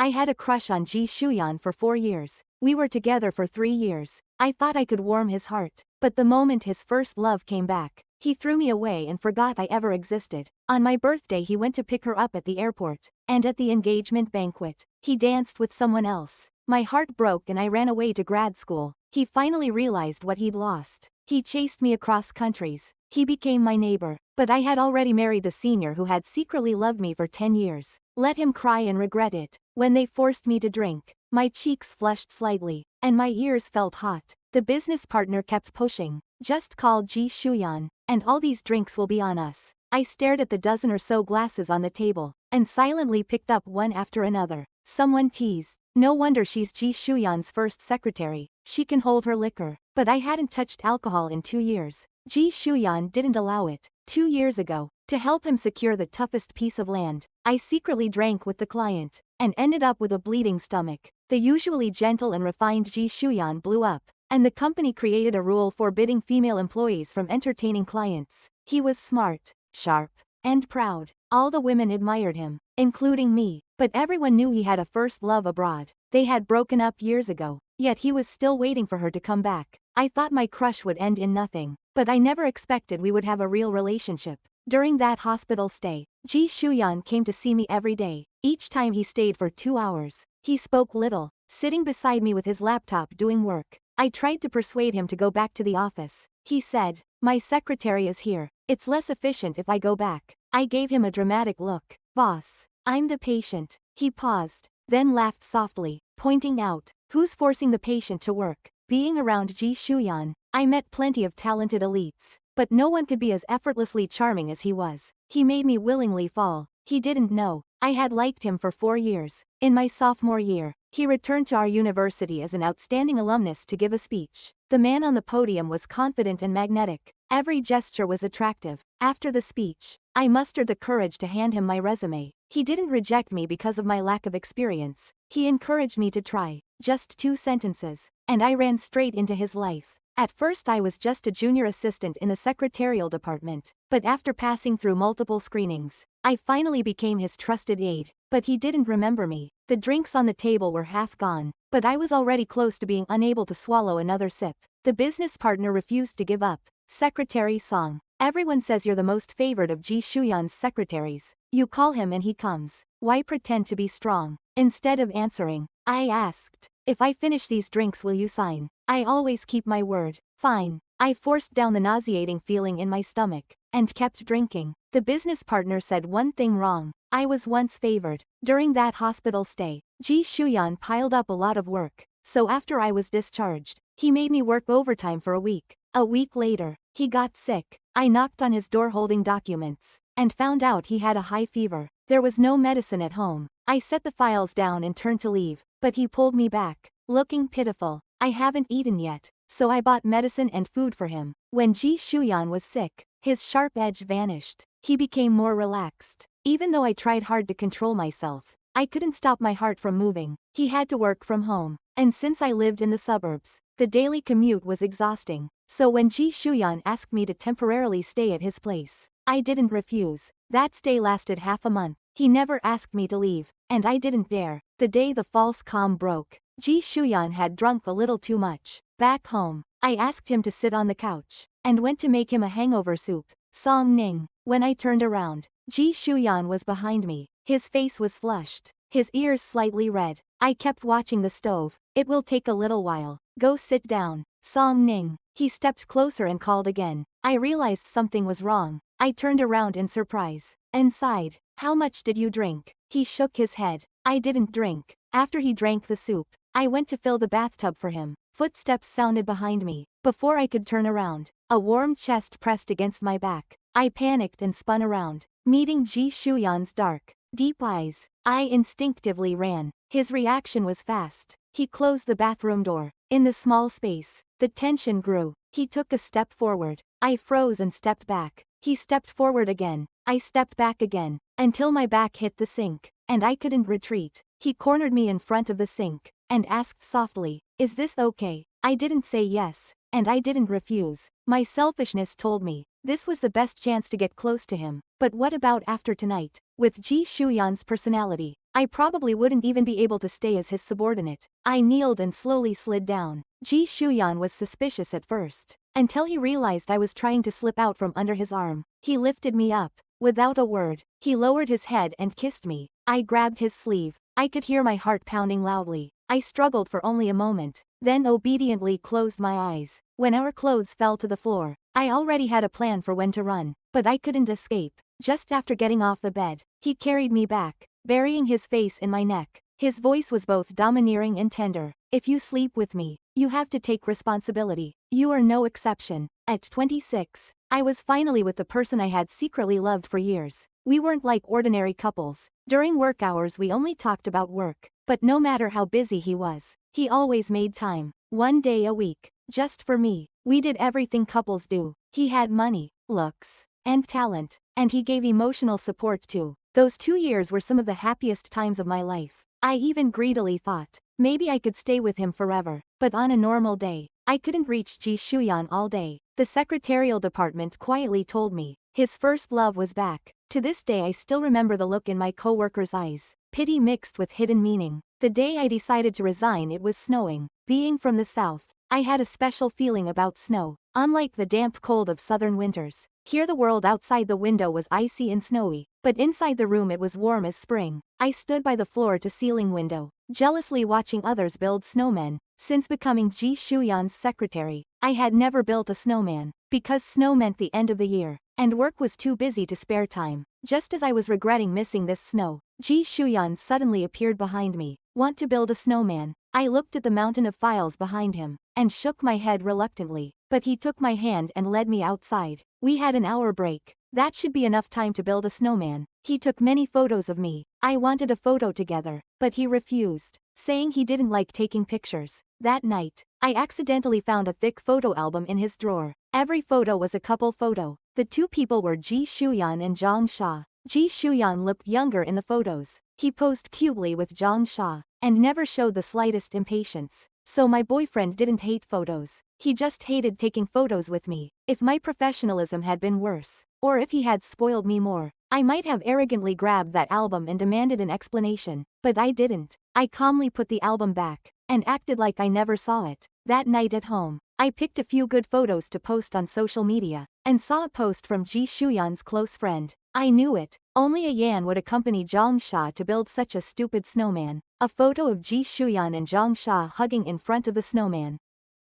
I had a crush on Ji Shuyan for 4 years. We were together for 3 years. I thought I could warm his heart. But the moment his first love came back, he threw me away and forgot I ever existed. On my birthday he went to pick her up at the airport, and at the engagement banquet, he danced with someone else. My heart broke and I ran away to grad school. He finally realized what he'd lost. He chased me across countries. He became my neighbor. But I had already married the senior who had secretly loved me for 10 years. Let him cry and regret it. When they forced me to drink, my cheeks flushed slightly, and my ears felt hot. The business partner kept pushing. Just call Ji Shuyan, and all these drinks will be on us. I stared at the dozen or so glasses on the table, and silently picked up one after another. Someone teased. No wonder she's Ji Shuyan's first secretary. She can hold her liquor. But I hadn't touched alcohol in 2 years. Ji Shuyan didn't allow it. 2 years ago, to help him secure the toughest piece of land, I secretly drank with the client, and ended up with a bleeding stomach. The usually gentle and refined Ji Shuyan blew up, and the company created a rule forbidding female employees from entertaining clients. He was smart, sharp, and proud. All the women admired him, including me, but everyone knew he had a first love abroad. They had broken up years ago, yet he was still waiting for her to come back. I thought my crush would end in nothing, but I never expected we would have a real relationship. During that hospital stay, Ji Shuyan came to see me every day. Each time he stayed for 2 hours. He spoke little, sitting beside me with his laptop doing work. I tried to persuade him to go back to the office. He said, "My secretary is here. It's less efficient if I go back." I gave him a dramatic look. "Boss, I'm the patient." He paused, then laughed softly, pointing out, "Who's forcing the patient to work?" Being around Ji Shuyan, I met plenty of talented elites, but no one could be as effortlessly charming as he was. He made me willingly fall. He didn't know I had liked him for 4 years. In my sophomore year, he returned to our university as an outstanding alumnus to give a speech. The man on the podium was confident and magnetic. Every gesture was attractive. After the speech, I mustered the courage to hand him my resume. He didn't reject me because of my lack of experience. He encouraged me to try. Just 2 sentences, and I ran straight into his life. At first I was just a junior assistant in the secretarial department, but after passing through multiple screenings, I finally became his trusted aide. But he didn't remember me. The drinks on the table were half gone, but I was already close to being unable to swallow another sip. The business partner refused to give up. Secretary Song. Everyone says you're the most favored of Ji Shuyan's secretaries. You call him and he comes. Why pretend to be strong? Instead of answering, I asked, "If I finish these drinks will you sign?" I always keep my word. Fine. I forced down the nauseating feeling in my stomach, and kept drinking. The business partner said one thing wrong. I was once favored. During that hospital stay, Ji Shuyan piled up a lot of work. So after I was discharged, he made me work overtime for a week. A week later, he got sick. I knocked on his door holding documents, and found out he had a high fever. There was no medicine at home. I set the files down and turned to leave, but he pulled me back, looking pitiful. I haven't eaten yet, so I bought medicine and food for him. When Ji Shuyan was sick, his sharp edge vanished. He became more relaxed. Even though I tried hard to control myself, I couldn't stop my heart from moving. He had to work from home, and since I lived in the suburbs, the daily commute was exhausting. So when Ji Shuyan asked me to temporarily stay at his place, I didn't refuse. That stay lasted half a month. He never asked me to leave, and I didn't dare. The day the false calm broke, Ji Shuyan had drunk a little too much. Back home, I asked him to sit on the couch, and went to make him a hangover soup. Song Ning. When I turned around, Ji Shuyan was behind me. His face was flushed, his ears slightly red. I kept watching the stove. "It will take a little while. Go sit down." Song Ning. He stepped closer and called again. I realized something was wrong. I turned around in surprise, and sighed. "How much did you drink?" He shook his head. "I didn't drink." After he drank the soup, I went to fill the bathtub for him. Footsteps sounded behind me. Before I could turn around, a warm chest pressed against my back. I panicked and spun around, meeting Ji Shuyan's dark, deep eyes. I instinctively ran. His reaction was fast. He closed the bathroom door. In the small space, the tension grew. He took a step forward. I froze and stepped back. He stepped forward again. I stepped back again, until my back hit the sink, and I couldn't retreat. He cornered me in front of the sink, and asked softly, "Is this okay?" I didn't say yes, and I didn't refuse. My selfishness told me, This was the best chance to get close to him. But what about after tonight? With Ji Shuyan's personality, I probably wouldn't even be able to stay as his subordinate. I kneeled and slowly slid down. Ji Shuyan was suspicious at first, until he realized I was trying to slip out from under his arm. He lifted me up. Without a word, he lowered his head and kissed me. I grabbed his sleeve. I could hear my heart pounding loudly. I struggled for only a moment, then obediently closed my eyes. When our clothes fell to the floor, I already had a plan for when to run, but I couldn't escape. Just after getting off the bed, he carried me back, burying his face in my neck. His voice was both domineering and tender. If you sleep with me, you have to take responsibility. You are no exception. At 26, I was finally with the person I had secretly loved for years. We weren't like ordinary couples. During work hours we only talked about work, but no matter how busy he was, he always made time. 1 day a week, just for me. We did everything couples do. He had money, looks, and talent, and he gave emotional support too. Those 2 years were some of the happiest times of my life. I even greedily thought, maybe I could stay with him forever, but on a normal day, I couldn't reach Ji Shuyan all day. The secretarial department quietly told me, his first love was back. To this day I still remember the look in my coworkers' eyes, pity mixed with hidden meaning. The day I decided to resign it was snowing. Being from the south, I had a special feeling about snow. Unlike the damp cold of southern winters, here the world outside the window was icy and snowy, but inside the room it was warm as spring. I stood by the floor-to-ceiling window, jealously watching others build snowmen. Since becoming Ji Shuyan's secretary, I had never built a snowman, because snow meant the end of the year, and work was too busy to spare time. Just as I was regretting missing this snow, Ji Shuyan suddenly appeared behind me. Want to build a snowman? I looked at the mountain of files behind him, and shook my head reluctantly, but he took my hand and led me outside. We had an hour break. That should be enough time to build a snowman. He took many photos of me. I wanted a photo together, but he refused, saying he didn't like taking pictures. That night, I accidentally found a thick photo album in his drawer. Every photo was a couple photo. The two people were Ji Shuyan and Zhang Sha. Ji Shuyan looked younger in the photos. He posed cutely with Zhang Sha, and never showed the slightest impatience. So my boyfriend didn't hate photos. He just hated taking photos with me. If my professionalism had been worse, or if he had spoiled me more, I might have arrogantly grabbed that album and demanded an explanation. But I didn't. I calmly put the album back, and acted like I never saw it. That night at home, I picked a few good photos to post on social media, and saw a post from Ji Shuyan's close friend. I knew it. Only a Yan would accompany Zhang Sha to build such a stupid snowman. A photo of Ji Shuyan and Zhang Sha hugging in front of the snowman.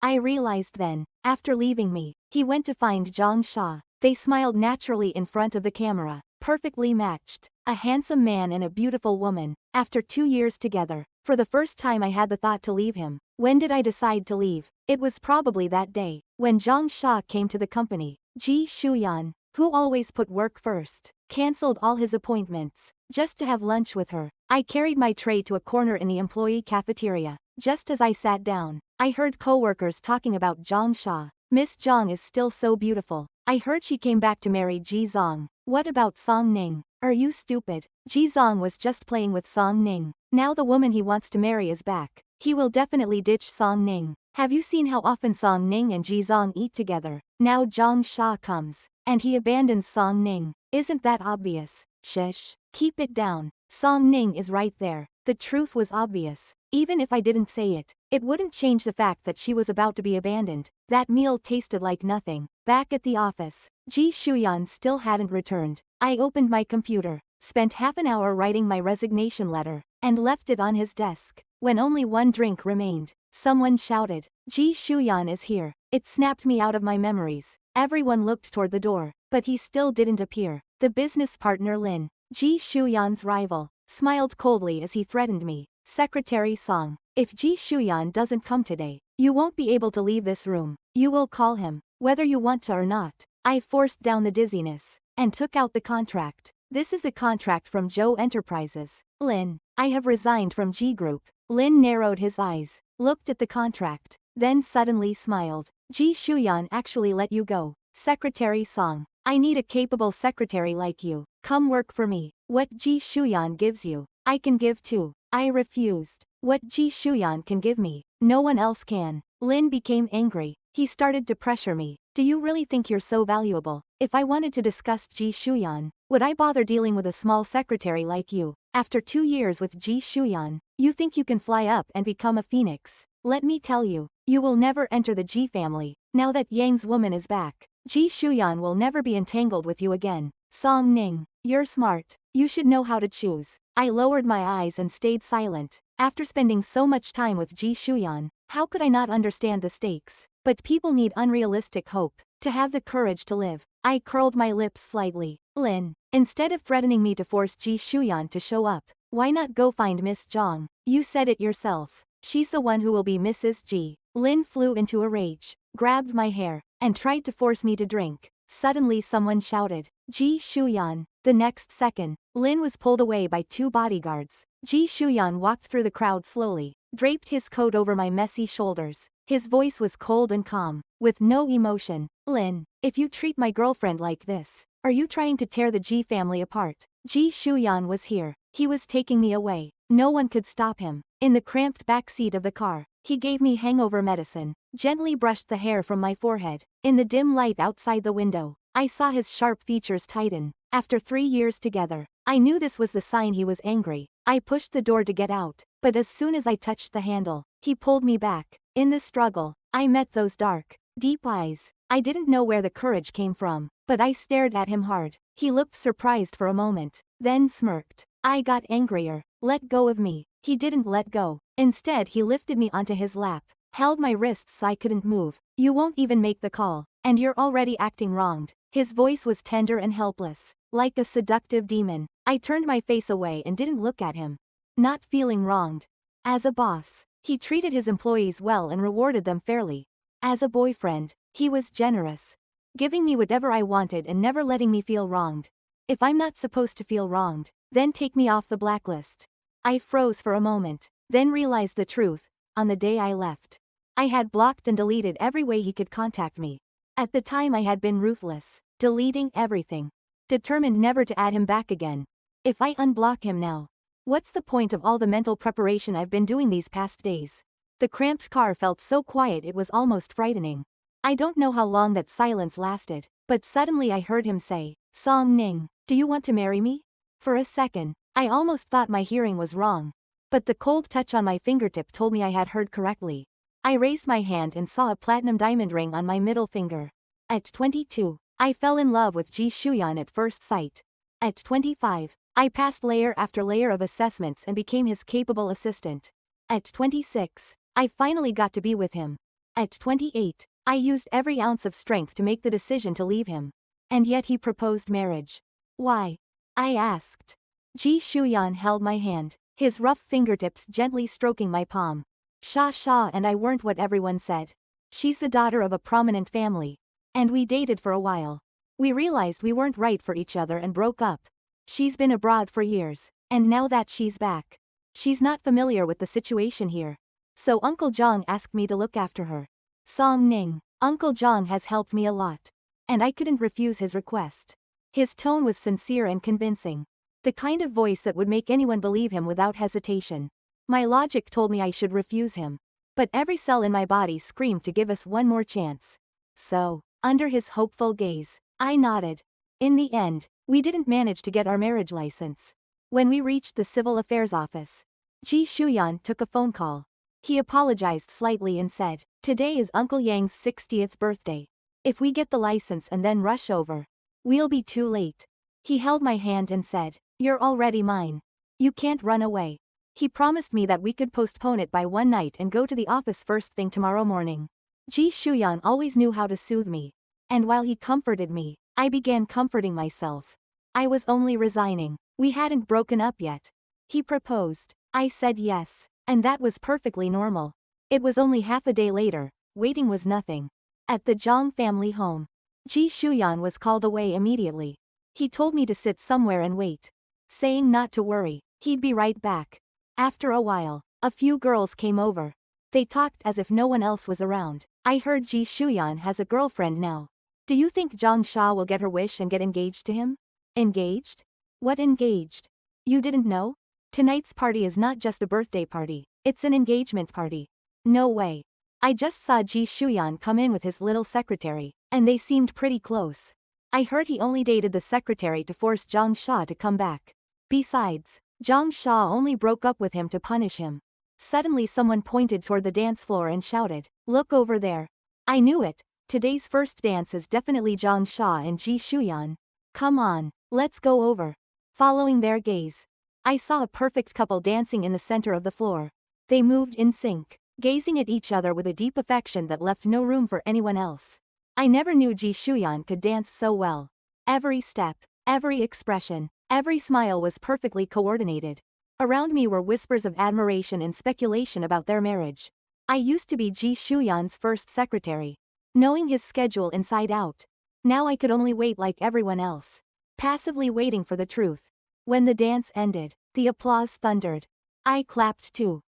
I realized then, after leaving me, he went to find Zhang Sha. They smiled naturally in front of the camera, perfectly matched. A handsome man and a beautiful woman, after 2 years together. For the first time I had the thought to leave him. When did I decide to leave? It was probably that day, when Zhang Sha came to the company. Ji Shuyan, who always put work first, cancelled all his appointments, just to have lunch with her. I carried my tray to a corner in the employee cafeteria. Just as I sat down, I heard co-workers talking about Zhang Sha. Miss Zhang is still so beautiful. I heard she came back to marry Ji Zong. What about Song Ning? Are you stupid? Ji Zong was just playing with Song Ning. Now the woman he wants to marry is back. He will definitely ditch Song Ning. Have you seen how often Song Ning and Ji Zong eat together? Now Zhang Sha comes, and he abandons Song Ning. Isn't that obvious? Shush. Keep it down. Song Ning is right there. The truth was obvious. Even if I didn't say it, it wouldn't change the fact that she was about to be abandoned. That meal tasted like nothing. Back at the office, Ji Shuyan still hadn't returned. I opened my computer, spent half an hour writing my resignation letter, and left it on his desk. When only one drink remained, someone shouted, "Ji Shuyan is here." It snapped me out of my memories. Everyone looked toward the door, but he still didn't appear. The business partner Lin, Ji Shuyan's rival, smiled coldly as he threatened me. Secretary Song, if Ji Shuyan doesn't come today, you won't be able to leave this room. You will call him, whether you want to or not. I forced down the dizziness, and took out the contract. This is the contract from Zhou Enterprises. Lin, I have resigned from G Group. Lin narrowed his eyes, looked at the contract, then suddenly smiled. Ji Shuyan actually let you go. Secretary Song, I need a capable secretary like you. Come work for me. What Ji Shuyan gives you, I can give too. I refused. What Ji Shuyan can give me, no one else can. Lin became angry. He started to pressure me. Do you really think you're so valuable? If I wanted to discuss Ji Shuyan, would I bother dealing with a small secretary like you? After 2 years with Ji Shuyan, you think you can fly up and become a phoenix? Let me tell you, you will never enter the Ji family. Now that Yang's woman is back, Ji Shuyan will never be entangled with you again. Song Ning, you're smart. You should know how to choose. I lowered my eyes and stayed silent. After spending so much time with Ji Shuyan, how could I not understand the stakes? But people need unrealistic hope to have the courage to live. I curled my lips slightly. Lin, instead of threatening me to force Ji Shuyan to show up, why not go find Miss Zhang? You said it yourself. She's the one who will be Mrs. Ji. Lin flew into a rage, grabbed my hair, and tried to force me to drink. Suddenly someone shouted, Ji Shuyan. The next second, Lin was pulled away by 2 bodyguards. Ji Shuyan walked through the crowd slowly, draped his coat over my messy shoulders. His voice was cold and calm, with no emotion. Lin, if you treat my girlfriend like this, are you trying to tear the Ji family apart? Ji Shuyan was here. He was taking me away. No one could stop him. In the cramped back seat of the car, he gave me hangover medicine, gently brushed the hair from my forehead. In the dim light outside the window, I saw his sharp features tighten. After 3 years together, I knew this was the sign he was angry. I pushed the door to get out, but as soon as I touched the handle, he pulled me back. In the struggle, I met those dark, deep eyes. I didn't know where the courage came from, but I stared at him hard. He looked surprised for a moment, then smirked. I got angrier. Let go of me. He didn't let go. Instead, he lifted me onto his lap, held my wrists so I couldn't move. You won't even make the call, and you're already acting wronged. His voice was tender and helpless, like a seductive demon. I turned my face away and didn't look at him. Not feeling wronged. As a boss, he treated his employees well and rewarded them fairly. As a boyfriend, he was generous, giving me whatever I wanted and never letting me feel wronged. If I'm not supposed to feel wronged, then take me off the blacklist. I froze for a moment, then realized the truth. On the day I left, I had blocked and deleted every way he could contact me. At the time I had been ruthless, deleting everything, determined never to add him back again. If I unblock him now, what's the point of all the mental preparation I've been doing these past days? The cramped car felt so quiet it was almost frightening. I don't know how long that silence lasted, but suddenly I heard him say, Song Ning, do you want to marry me? For a second, I almost thought my hearing was wrong. But the cold touch on my fingertip told me I had heard correctly. I raised my hand and saw a platinum diamond ring on my middle finger. At 22, I fell in love with Ji Shuyan at first sight. At 25, I passed layer after layer of assessments and became his capable assistant. At 26, I finally got to be with him. At 28, I used every ounce of strength to make the decision to leave him. And yet he proposed marriage. Why? I asked. Ji Shuyan held my hand, his rough fingertips gently stroking my palm. Sha and I weren't what everyone said. She's the daughter of a prominent family. And we dated for a while. We realized we weren't right for each other and broke up. She's been abroad for years, and now that she's back, she's not familiar with the situation here. So Uncle Zhang asked me to look after her. Song Ning, Uncle Zhang has helped me a lot. And I couldn't refuse his request. His tone was sincere and convincing. The kind of voice that would make anyone believe him without hesitation. My logic told me I should refuse him. But every cell in my body screamed to give us one more chance. So, under his hopeful gaze, I nodded. In the end, we didn't manage to get our marriage license. When we reached the civil affairs office, Ji Shuyan took a phone call. He apologized slightly and said, Today is Uncle Yang's 60th birthday. If we get the license and then rush over, we'll be too late. He held my hand and said, You're already mine. You can't run away. He promised me that we could postpone it by one night and go to the office first thing tomorrow morning. Ji Shuyan always knew how to soothe me. And while he comforted me, I began comforting myself. I was only resigning. We hadn't broken up yet. He proposed. I said yes, and that was perfectly normal. It was only half a day later. Waiting was nothing. At the Zhang family home, Ji Shuyan was called away immediately. He told me to sit somewhere and wait, saying not to worry, he'd be right back. After a while, a few girls came over. They talked as if no one else was around. I heard Ji Shuyan has a girlfriend now. Do you think Zhang Sha will get her wish and get engaged to him? Engaged? What engaged? You didn't know? Tonight's party is not just a birthday party, it's an engagement party. No way. I just saw Ji Shuyan come in with his little secretary, and they seemed pretty close. I heard he only dated the secretary to force Zhang Sha to come back. Besides, Zhang Sha only broke up with him to punish him. Suddenly someone pointed toward the dance floor and shouted, "Look over there." I knew it. Today's first dance is definitely Zhang Sha and Ji Shuyan. Come on, let's go over. Following their gaze, I saw a perfect couple dancing in the center of the floor. They moved in sync, gazing at each other with a deep affection that left no room for anyone else. I never knew Ji Shuyan could dance so well. Every step, every expression, every smile was perfectly coordinated. Around me were whispers of admiration and speculation about their marriage. I used to be Ji Shuyan's first secretary, knowing his schedule inside out. Now I could only wait like everyone else, passively waiting for the truth. When the dance ended, the applause thundered. I clapped too.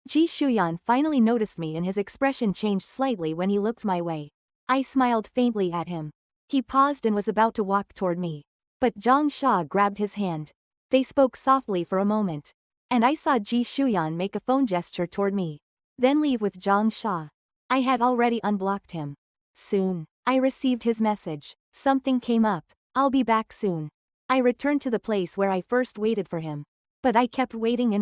Ji Shuyan finally noticed me and his expression changed slightly when he looked my way. I smiled faintly at him. He paused and was about to walk toward me. But Zhang Sha grabbed his hand. They spoke softly for a moment. And I saw Ji Shuyan make a phone gesture toward me, then leave with Zhang Sha. I had already unblocked him. Soon, I received his message. Something came up. I'll be back soon. I returned to the place where I first waited for him. But I kept waiting,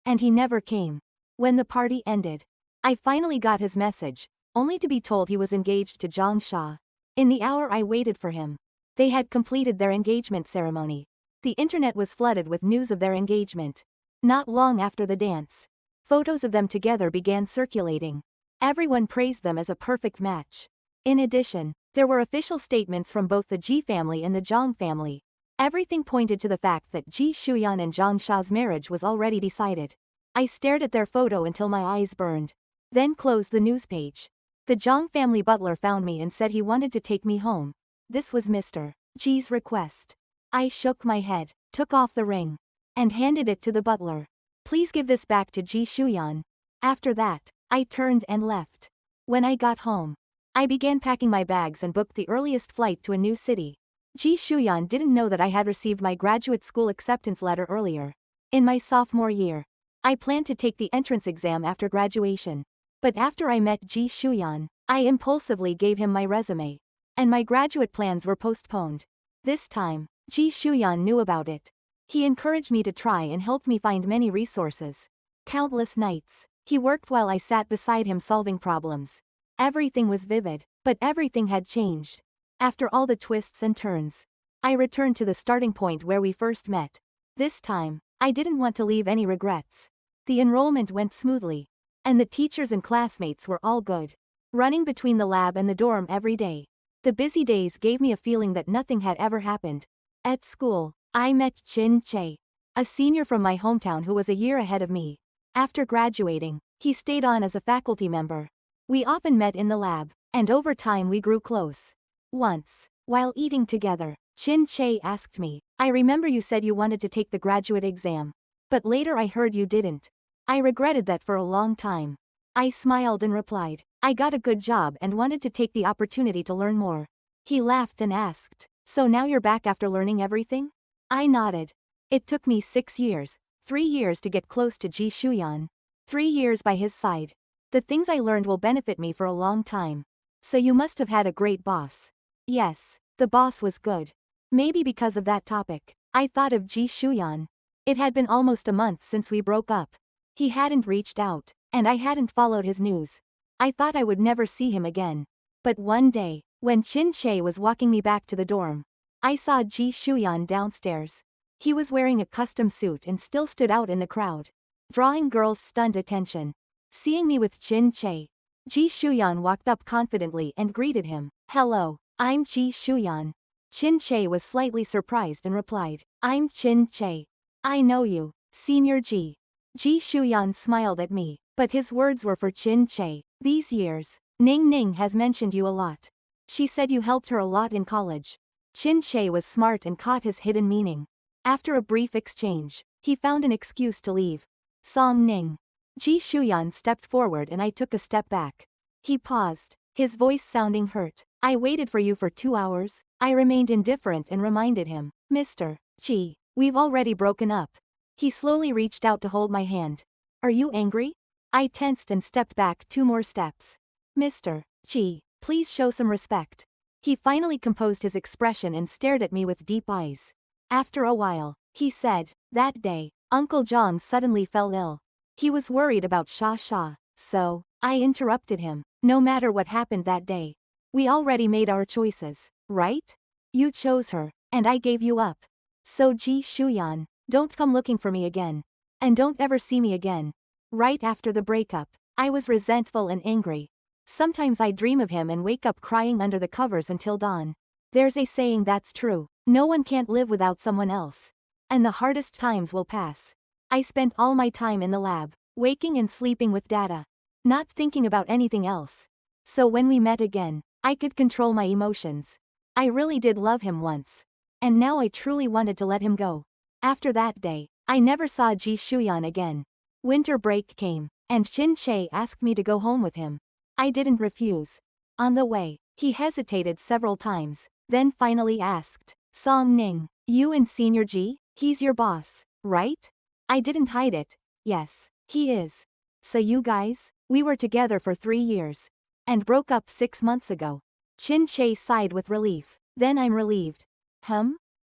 and he never came. When the party ended, I finally got his message, only to be told he was engaged to Zhang Sha. In the hour I waited for him, they had completed their engagement ceremony. The internet was flooded with news of their engagement. Not long after the dance, photos of them together began circulating. Everyone praised them as a perfect match. In addition, there were official statements from both the Ji family and the Zhang family. Everything pointed to the fact that Ji Shuyan and Zhang Sha's marriage was already decided. I stared at their photo until my eyes burned, then closed the news page. The Zhang family butler found me and said he wanted to take me home. This was Mr. Ji's request. I shook my head, took off the ring, and handed it to the butler. Please give this back to Ji Shuyan. After that, I turned and left. When I got home, I began packing my bags and booked the earliest flight to a new city. Ji Shuyan didn't know that I had received my graduate school acceptance letter earlier. In my sophomore year, I planned to take the entrance exam after graduation. But after I met Ji Shuyan, I impulsively gave him my resume. And my graduate plans were postponed. This time, Ji Shuyan knew about it. He encouraged me to try and helped me find many resources. Countless nights, he worked while I sat beside him solving problems. Everything was vivid, but everything had changed. After all the twists and turns, I returned to the starting point where we first met. This time, I didn't want to leave any regrets. The enrollment went smoothly, and the teachers and classmates were all good. Running between the lab and the dorm every day, the busy days gave me a feeling that nothing had ever happened. At school, I met Chin Che, a senior from my hometown who was a year ahead of me. After graduating, he stayed on as a faculty member. We often met in the lab, and over time we grew close. Once, while eating together, Chin Che asked me, "I remember you said you wanted to take the graduate exam. But later I heard you didn't." I regretted that for a long time. I smiled and replied, "I got a good job and wanted to take the opportunity to learn more." He laughed and asked, "So now you're back after learning everything?" I nodded. It took me 6 years, 3 years to get close to Ji Shuyan. 3 years by his side. The things I learned will benefit me for a long time. So you must have had a great boss. Yes, the boss was good. Maybe because of that topic, I thought of Ji Shuyan. It had been almost a month since we broke up. He hadn't reached out, and I hadn't followed his news. I thought I would never see him again. But one day, when Chin Che was walking me back to the dorm, I saw Ji Shuyan downstairs. He was wearing a custom suit and still stood out in the crowd, drawing girls' stunned attention. Seeing me with Chin Che, Ji Shuyan walked up confidently and greeted him. "Hello, I'm Ji Shuyan." Chin Che was slightly surprised and replied, "I'm Chin Che. I know you, Senior Ji." Ji Shuyan smiled at me, but his words were for Chin Che. "These years, Ning Ning has mentioned you a lot. She said you helped her a lot in college." Chin Che was smart and caught his hidden meaning. After a brief exchange, he found an excuse to leave. "Song Ning." Ji Shuyan stepped forward and I took a step back. He paused, his voice sounding hurt. "I waited for you for 2 hours." I remained indifferent and reminded him, "Mr. Ji, we've already broken up." He slowly reached out to hold my hand. "Are you angry?" I tensed and stepped back 2 more steps. Mr. G, please show some respect. He finally composed his expression and stared at me with deep eyes. After a while, he said, that day, Uncle John suddenly fell ill. He was worried about Sha. So, I interrupted him. No matter what happened that day, we already made our choices, right? You chose her, and I gave you up. So Ji Shuyan, don't come looking for me again. And don't ever see me again. Right after the breakup, I was resentful and angry. Sometimes I dream of him and wake up crying under the covers until dawn. There's a saying that's true. No one can't live without someone else. And the hardest times will pass. I spent all my time in the lab, waking and sleeping with data. Not thinking about anything else. So when we met again, I could control my emotions. I really did love him once. And now I truly wanted to let him go. After that day, I never saw Ji Shuyan again. Winter break came, and Chin Che asked me to go home with him. I didn't refuse. On the way, he hesitated several times, then finally asked, Song Ning, you and Senior Ji, he's your boss, right? I didn't hide it. Yes, he is. So you guys, we were together for 3 years. And broke up 6 months ago. Chin Che sighed with relief. Then I'm relieved.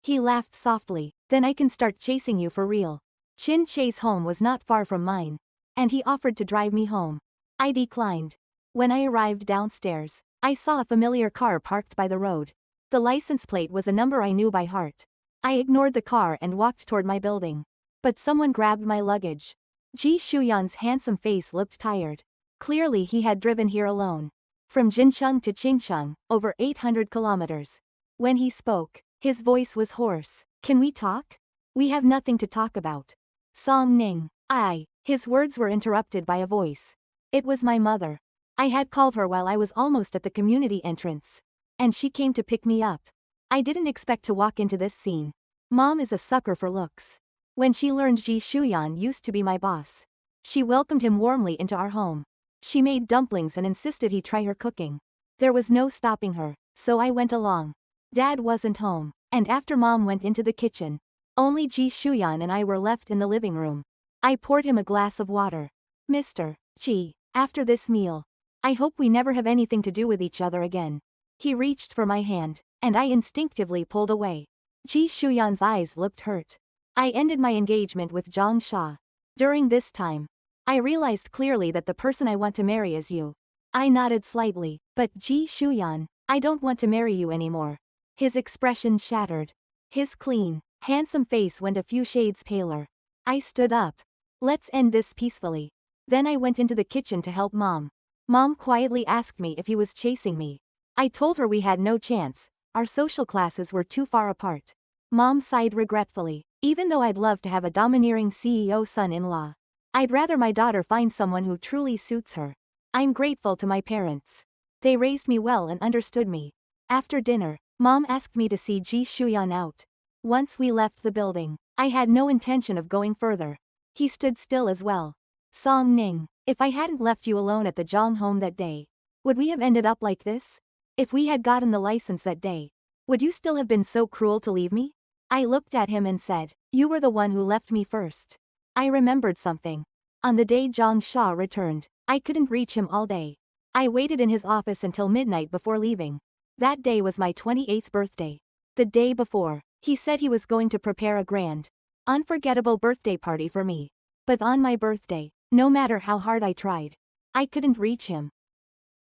He laughed softly. Then I can start chasing you for real. Chin Che's home was not far from mine. And he offered to drive me home. I declined. When I arrived downstairs, I saw a familiar car parked by the road. The license plate was a number I knew by heart. I ignored the car and walked toward my building. But someone grabbed my luggage. Ji Shuyan's handsome face looked tired. Clearly he had driven here alone. From Jincheng to Qingcheng, over 800 kilometers. When he spoke, his voice was hoarse. Can we talk? We have nothing to talk about. Song Ning. His words were interrupted by a voice. It was my mother. I had called her while I was almost at the community entrance. And she came to pick me up. I didn't expect to walk into this scene. Mom is a sucker for looks. When she learned Ji Shuyan used to be my boss, she welcomed him warmly into our home. She made dumplings and insisted he try her cooking. There was no stopping her, so I went along. Dad wasn't home, and after Mom went into the kitchen, only Ji Shuyan and I were left in the living room. I poured him a glass of water. Mr. Ji, after this meal, I hope we never have anything to do with each other again. He reached for my hand, and I instinctively pulled away. Ji Shuyan's eyes looked hurt. I ended my engagement with Zhang Sha. During this time, I realized clearly that the person I want to marry is you. I nodded slightly, but Ji Shuyan, I don't want to marry you anymore. His expression shattered. His clean, handsome face went a few shades paler. I stood up. Let's end this peacefully. Then I went into the kitchen to help Mom. Mom quietly asked me if he was chasing me. I told her we had no chance. Our social classes were too far apart. Mom sighed regretfully. Even though I'd love to have a domineering CEO son-in-law, I'd rather my daughter find someone who truly suits her. I'm grateful to my parents. They raised me well and understood me. After dinner, Mom asked me to see Ji Shuyan out. Once we left the building, I had no intention of going further. He stood still as well. Song Ning, if I hadn't left you alone at the Zhang home that day, would we have ended up like this? If we had gotten the license that day, would you still have been so cruel to leave me? I looked at him and said, you were the one who left me first. I remembered something. On the day Zhang Sha returned, I couldn't reach him all day. I waited in his office until midnight before leaving. That day was my 28th birthday. The day before, he said he was going to prepare a grand, unforgettable birthday party for me. But on my birthday, no matter how hard I tried, I couldn't reach him.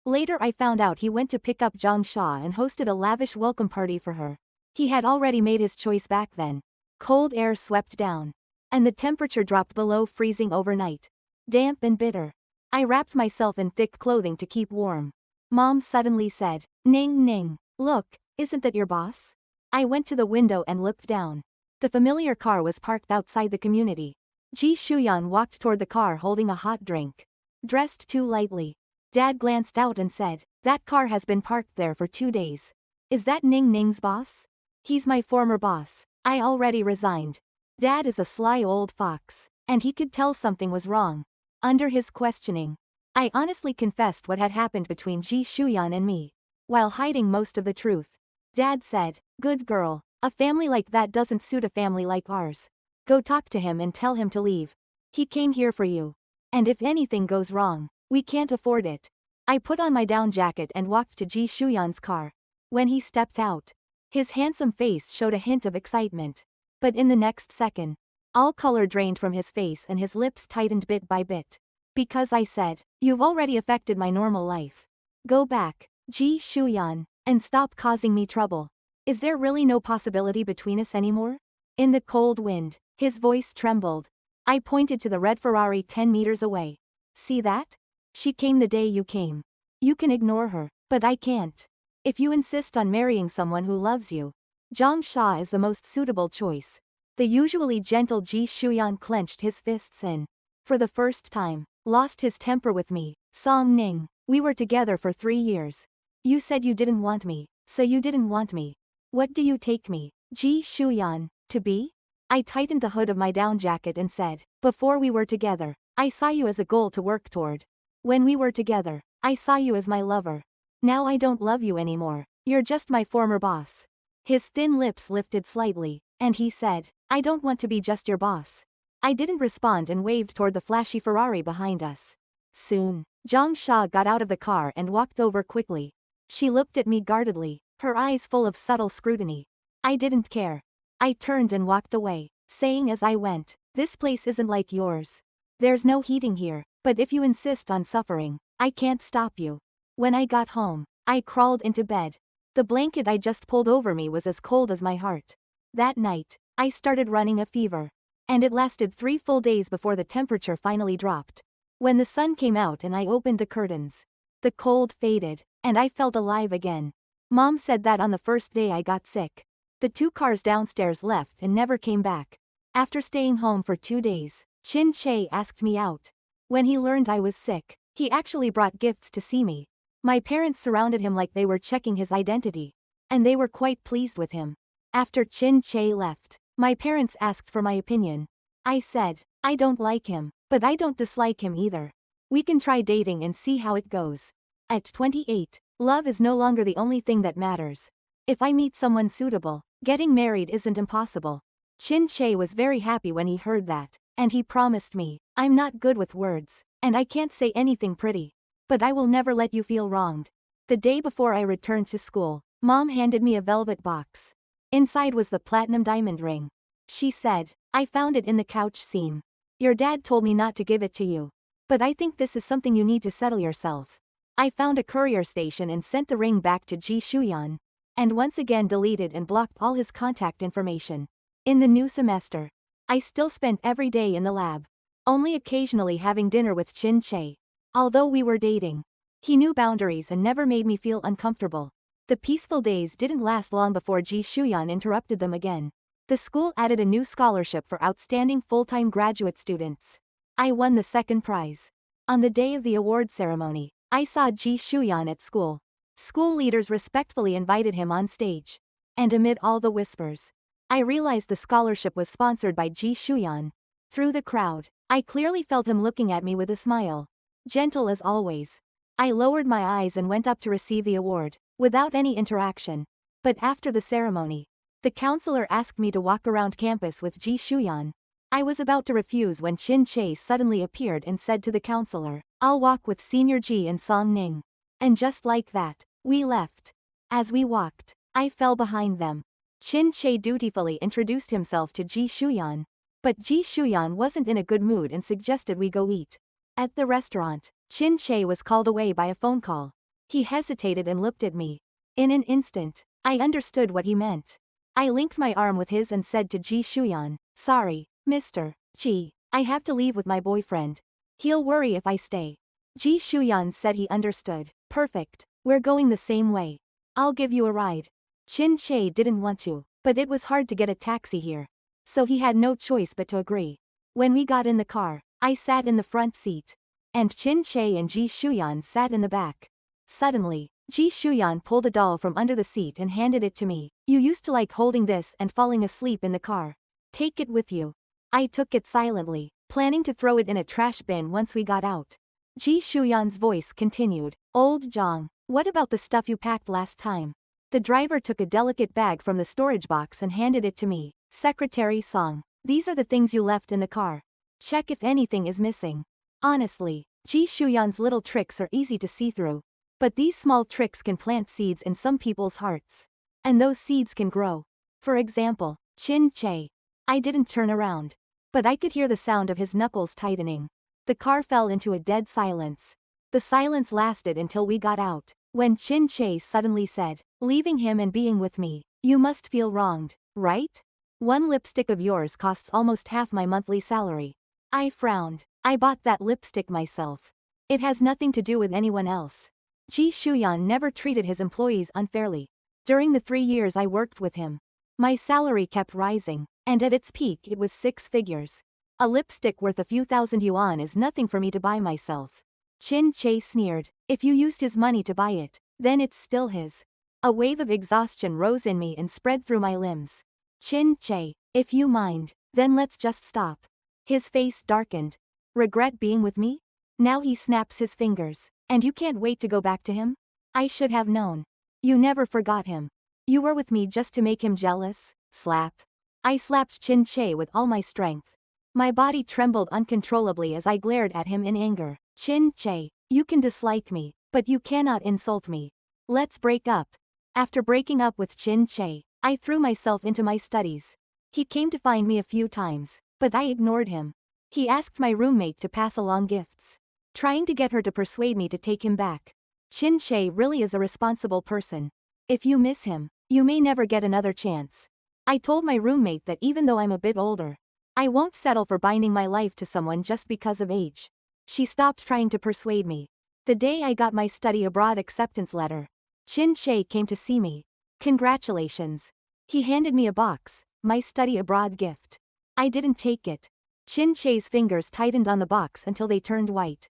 Later I found out he went to pick up Zhang Sha and hosted a lavish welcome party for her. He had already made his choice back then. Cold air swept down. And the temperature dropped below freezing overnight. Damp and bitter. I wrapped myself in thick clothing to keep warm. Mom suddenly said, Ning Ning, look, isn't that your boss? I went to the window and looked down. The familiar car was parked outside the community. Ji Shuyan walked toward the car holding a hot drink. Dressed too lightly. Dad glanced out and said, that car has been parked there for 2 days. Is that Ning Ning's boss? He's my former boss. I already resigned. Dad is a sly old fox, and he could tell something was wrong. Under his questioning, I honestly confessed what had happened between Ji Shuyan and me, while hiding most of the truth. Dad said, good girl, a family like that doesn't suit a family like ours. Go talk to him and tell him to leave. He came here for you. And if anything goes wrong, we can't afford it. I put on my down jacket and walked to Ji Shuyan's car. When he stepped out, his handsome face showed a hint of excitement. But in the next second, all color drained from his face and his lips tightened bit by bit. Because I said, "You've already affected my normal life. Go back, Ji Shuyan, and stop causing me trouble. Is there really no possibility between us anymore?" In the cold wind, his voice trembled. I pointed to the red Ferrari 10 meters away. "See that? She came the day you came. You can ignore her, but I can't. If you insist on marrying someone who loves you, Zhang Sha is the most suitable choice." The usually gentle Ji Shuyan clenched his fists and, for the first time, lost his temper with me. "Song Ning, we were together for 3 years. You said you didn't want me, so you didn't want me. What do you take me, Ji Shuyan, to be?" I tightened the hood of my down jacket and said, "Before we were together, I saw you as a goal to work toward. When we were together, I saw you as my lover. Now I don't love you anymore. You're just my former boss." His thin lips lifted slightly, and he said, "I don't want to be just your boss." I didn't respond and waved toward the flashy Ferrari behind us. Soon, Zhang Sha got out of the car and walked over quickly. She looked at me guardedly, her eyes full of subtle scrutiny. I didn't care. I turned and walked away, saying as I went, "This place isn't like yours. There's no heating here, but if you insist on suffering, I can't stop you." When I got home, I crawled into bed. The blanket I just pulled over me was as cold as my heart. That night, I started running a fever. And it lasted 3 full days before the temperature finally dropped. When the sun came out and I opened the curtains, the cold faded, and I felt alive again. Mom said that on the first day I got sick, the 2 cars downstairs left and never came back. After staying home for 2 days, Chin Che asked me out. When he learned I was sick, he actually brought gifts to see me. My parents surrounded him like they were checking his identity. And they were quite pleased with him. After Chin Che left, my parents asked for my opinion. I said, "I don't like him, but I don't dislike him either. We can try dating and see how it goes." At 28, love is no longer the only thing that matters. If I meet someone suitable, getting married isn't impossible. Chin Che was very happy when he heard that, and he promised me, "I'm not good with words, and I can't say anything pretty. But I will never let you feel wronged." The day before I returned to school, Mom handed me a velvet box. Inside was the platinum diamond ring. She said, "I found it in the couch seam. Your dad told me not to give it to you. But I think this is something you need to settle yourself." I found a courier station and sent the ring back to Ji Shuyan. And once again deleted and blocked all his contact information. In the new semester, I still spent every day in the lab, only occasionally having dinner with Chin Che. Although we were dating, he knew boundaries and never made me feel uncomfortable. The peaceful days didn't last long before Ji Shuyan interrupted them again. The school added a new scholarship for outstanding full-time graduate students. I won the second prize. On the day of the award ceremony, I saw Ji Shuyan at school. School leaders respectfully invited him on stage. And amid all the whispers, I realized the scholarship was sponsored by Ji Shuyan. Through the crowd, I clearly felt him looking at me with a smile. Gentle as always. I lowered my eyes and went up to receive the award, without any interaction. But after the ceremony, the counselor asked me to walk around campus with Ji Shuyan. I was about to refuse when Chin Che suddenly appeared and said to the counselor, "I'll walk with Senior Ji and Song Ning." And just like that, we left. As we walked, I fell behind them. Chin Che dutifully introduced himself to Ji Shuyan. But Ji Shuyan wasn't in a good mood and suggested we go eat. At the restaurant, Chin Che was called away by a phone call. He hesitated and looked at me. In an instant, I understood what he meant. I linked my arm with his and said to Ji Shuyan, "Sorry, Mr. Ji, I have to leave with my boyfriend. He'll worry if I stay." Ji Shuyan said he understood. "Perfect, we're going the same way. I'll give you a ride." Chin Che didn't want to, but it was hard to get a taxi here. So he had no choice but to agree. When we got in the car, I sat in the front seat. And Chin Che and Ji Shuyan sat in the back. Suddenly, Ji Shuyan pulled a doll from under the seat and handed it to me. "You used to like holding this and falling asleep in the car. Take it with you." I took it silently, planning to throw it in a trash bin once we got out. Ji Shuyan's voice continued, "Old Zhang, what about the stuff you packed last time?" The driver took a delicate bag from the storage box and handed it to me. "Secretary Song, these are the things you left in the car. Check if anything is missing." Honestly, Ji Shuyan's little tricks are easy to see through. But these small tricks can plant seeds in some people's hearts. And those seeds can grow. For example, Chin Che. I didn't turn around. But I could hear the sound of his knuckles tightening. The car fell into a dead silence. The silence lasted until we got out, when Chin Che suddenly said, "Leaving him and being with me, you must feel wronged, right? One lipstick of yours costs almost half my monthly salary." I frowned. I bought that lipstick myself. It has nothing to do with anyone else. Ji Shuyan never treated his employees unfairly. During the 3 years I worked with him, my salary kept rising, and at its peak it was 6 figures. A lipstick worth a few thousand yuan is nothing for me to buy myself. Chin Che sneered, "If you used his money to buy it, then it's still his." A wave of exhaustion rose in me and spread through my limbs. "Chin Che, if you mind, then let's just stop." His face darkened. "Regret being with me? Now he snaps his fingers. And you can't wait to go back to him? I should have known. You never forgot him. You were with me just to make him jealous." Slap. I slapped Chin Che with all my strength. My body trembled uncontrollably as I glared at him in anger. "Chin Che, you can dislike me, but you cannot insult me. Let's break up." After breaking up with Chin Che, I threw myself into my studies. He came to find me a few times, but I ignored him. He asked my roommate to pass along gifts, trying to get her to persuade me to take him back. Chin Che really is a responsible person. If you miss him, you may never get another chance. I told my roommate that even though I'm a bit older, I won't settle for binding my life to someone just because of age. She stopped trying to persuade me. The day I got my study abroad acceptance letter, Chin Che came to see me. "Congratulations." He handed me a box, my study abroad gift. I didn't take it. Chin Che's fingers tightened on the box until they turned white.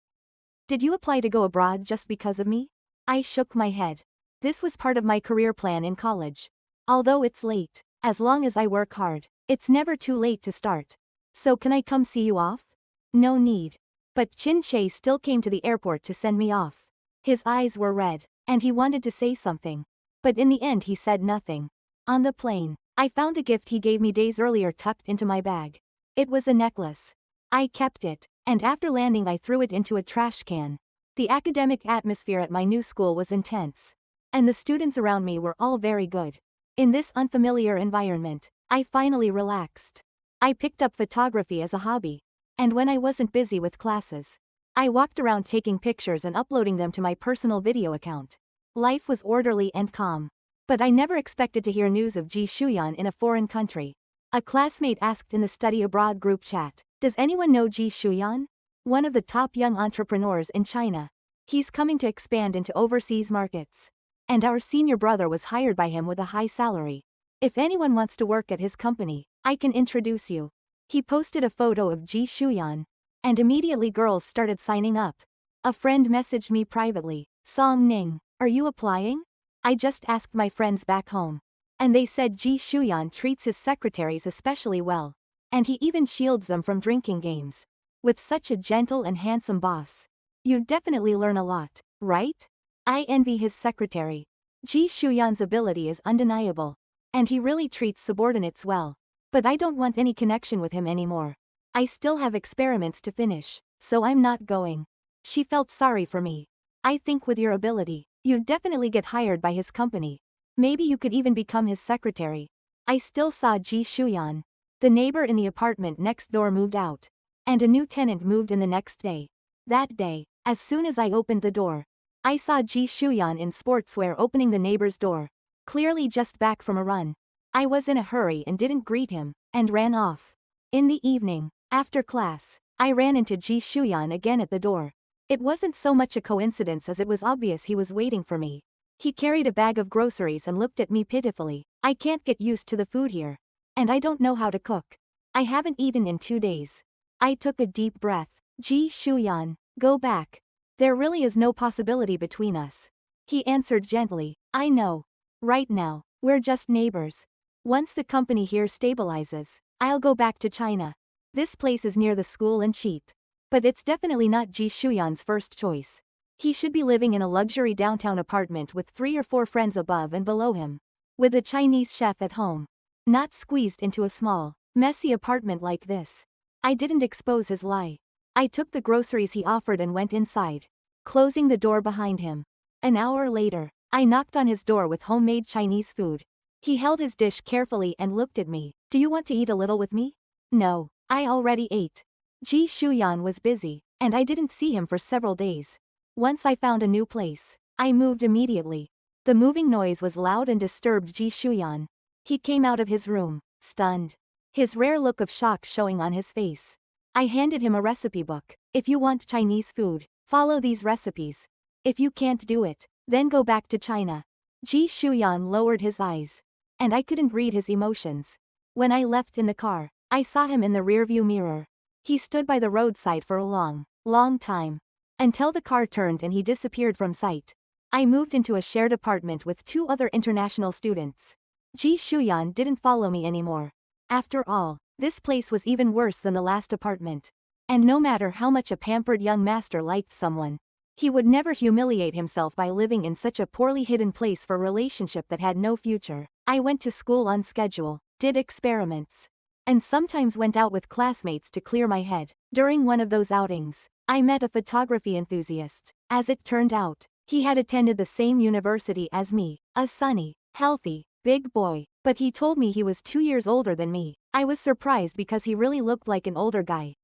"Did you apply to go abroad just because of me?" I shook my head. This was part of my career plan in college. Although it's late, as long as I work hard, it's never too late to start. "So can I come see you off?" "No need." But Chin Che still came to the airport to send me off. His eyes were red, and he wanted to say something. But in the end he said nothing. On the plane, I found the gift he gave me days earlier tucked into my bag. It was a necklace. I kept it, and after landing I threw it into a trash can. The academic atmosphere at my new school was intense. And the students around me were all very good. In this unfamiliar environment, I finally relaxed. I picked up photography as a hobby. And when I wasn't busy with classes, I walked around taking pictures and uploading them to my personal video account. Life was orderly and calm. But I never expected to hear news of Ji Shuyan in a foreign country. A classmate asked in the study abroad group chat, "Does anyone know Ji Shuyan? One of the top young entrepreneurs in China. He's coming to expand into overseas markets. And our senior brother was hired by him with a high salary. If anyone wants to work at his company, I can introduce you." He posted a photo of Ji Shuyan. And immediately girls started signing up. A friend messaged me privately, "Song Ning, are you applying?" I just asked my friends back home. And they said Ji Shuyan treats his secretaries especially well. And he even shields them from drinking games. With such a gentle and handsome boss, you'd definitely learn a lot, right? I envy his secretary. Ji Shuyan's ability is undeniable. And he really treats subordinates well. But I don't want any connection with him anymore. I still have experiments to finish, so I'm not going. She felt sorry for me. "I think with your ability, you'd definitely get hired by his company. Maybe you could even become his secretary." I still saw Ji Shuyan. The neighbor in the apartment next door moved out. And a new tenant moved in the next day. That day, as soon as I opened the door, I saw Ji Shuyan in sportswear opening the neighbor's door. Clearly just back from a run. I was in a hurry and didn't greet him, and ran off. In the evening, after class, I ran into Ji Shuyan again at the door. It wasn't so much a coincidence as it was obvious he was waiting for me. He carried a bag of groceries and looked at me pitifully. "I can't get used to the food here. And I don't know how to cook. I haven't eaten in 2 days." I took a deep breath. "Ji Shuyan, go back. There really is no possibility between us." He answered gently, "I know. Right now, we're just neighbors. Once the company here stabilizes, I'll go back to China. This place is near the school and cheap. But it's definitely not Ji Shuyan's first choice. He should be living in a luxury downtown apartment with 3 or 4 friends above and below him. With a Chinese chef at home. Not squeezed into a small, messy apartment like this." I didn't expose his lie. I took the groceries he offered and went inside, closing the door behind him. An hour later, I knocked on his door with homemade Chinese food. He held his dish carefully and looked at me. Do you want to eat a little with me? No, I already ate. Ji Shuyan was busy, and I didn't see him for several days. Once I found a new place, I moved immediately. The moving noise was loud and disturbed Ji Shuyan. He came out of his room, stunned, his rare look of shock showing on his face. I handed him a recipe book. If you want Chinese food, follow these recipes. If you can't do it, then go back to China. Ji Shuyan lowered his eyes, and I couldn't read his emotions. When I left in the car, I saw him in the rearview mirror. He stood by the roadside for a long time, until the car turned and he disappeared from sight. I moved into a shared apartment with 2 other international students. Ji Shuyan didn't follow me anymore. After all, this place was even worse than the last apartment. And no matter how much a pampered young master liked someone, he would never humiliate himself by living in such a poorly hidden place for a relationship that had no future. I went to school on schedule, did experiments, and sometimes went out with classmates to clear my head. During one of those outings, I met a photography enthusiast. As it turned out, he had attended the same university as me, a sunny, healthy, big boy, but he told me he was 2 years older than me. I was surprised because he really looked like an older guy.